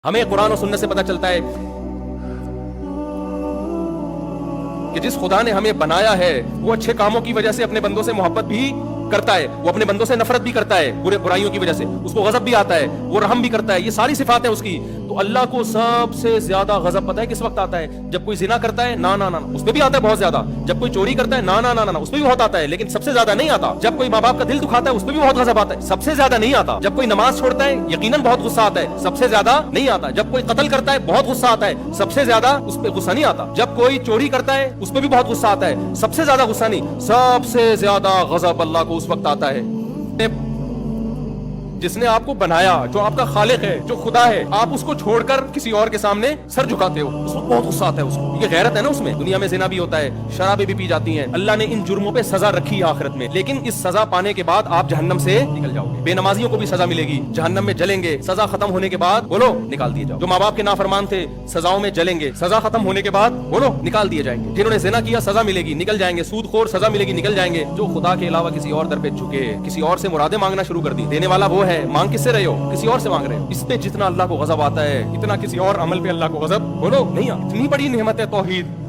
ہمیں قرآن و سنت سے پتہ چلتا ہے کہ جس خدا نے ہمیں بنایا ہے وہ اچھے کاموں کی وجہ سے اپنے بندوں سے محبت بھی کرتا ہے، وہ اپنے بندوں سے نفرت بھی کرتا ہے، برائیوں کی وجہ سے اس کو غضب بھی آتا ہے، وہ رحم بھی کرتا ہے، یہ ساری صفات ہیں اس کی۔ تو اللہ کو سب سے زیادہ غضب پتہ ہے کس وقت آتا ہے؟ جب کوئی زنا کرتا ہے، نا اس پہ بھی آتا ہے بہت زیادہ۔ جب کوئی چوری کرتا ہے، نا اس پہ بھی بہت آتا ہے، لیکن سب سے زیادہ نہیں آتا۔ جب کوئی ماں باپ کا دل دکھاتا ہے اس پہ بھی بہت غضب آتا ہے، سب سے زیادہ نہیں آتا۔ جب کوئی نماز چھوڑتا ہے یقیناً بہت غصہ آتا ہے، سب سے زیادہ نہیں آتا۔ جب کوئی قتل کرتا ہے بہت غصہ آتا ہے، سب سے زیادہ اس پہ غصہ نہیں آتا۔ جب کوئی چوری کرتا ہے اس پہ بھی بہت غصہ آتا ہے، سب سے زیادہ غصہ نہیں۔ سب سے زیادہ غضب اللہ کو اس وقت آتا ہے جس نے آپ کو بنایا، جو آپ کا خالق ہے، جو خدا ہے، آپ اس کو چھوڑ کر کسی اور کے سامنے سر جھکاتے ہو، اس وقت بہت غصہ آتا ہے اس کو۔ یہ غیرت ہے نا اس میں۔ دنیا میں زنا بھی ہوتا ہے، شرابیں بھی پی جاتی ہیں، اللہ نے ان جرموں پہ سزا رکھی ہے آخرت میں، لیکن اس سزا پانے کے بعد آپ جہنم سے نکل جاؤ گے۔ بے نمازیوں کو بھی سزا ملے گی، جہنم میں جلیں گے، سزا ختم ہونے کے بعد بولو نکال دیے جاؤ۔ جو ماں باپ کے نافرمان تھے سزاؤں میں جلیں گے، سزا ختم ہونے کے بعد بولو نکال دیے جائیں گے۔ جنہوں نے زنا کیا سزا ملے گی، نکل جائیں گے۔ سود خور سزا ملے گی، نکل جائیں گے۔ جو خدا کے علاوہ کسی اور در پہ جھکے، کسی اور سے مرادیں مانگنا شروع کر دی، دینے والا وہ ہے، مانگ کس سے رہے ہو؟ کسی اور سے مانگ رہے ہو۔ اس پہ جتنا اللہ کو غضب آتا ہے اتنا کسی اور عمل پہ اللہ کو غضب بولو نہیں آتا۔ اتنی بڑی نعمت ہے توحید۔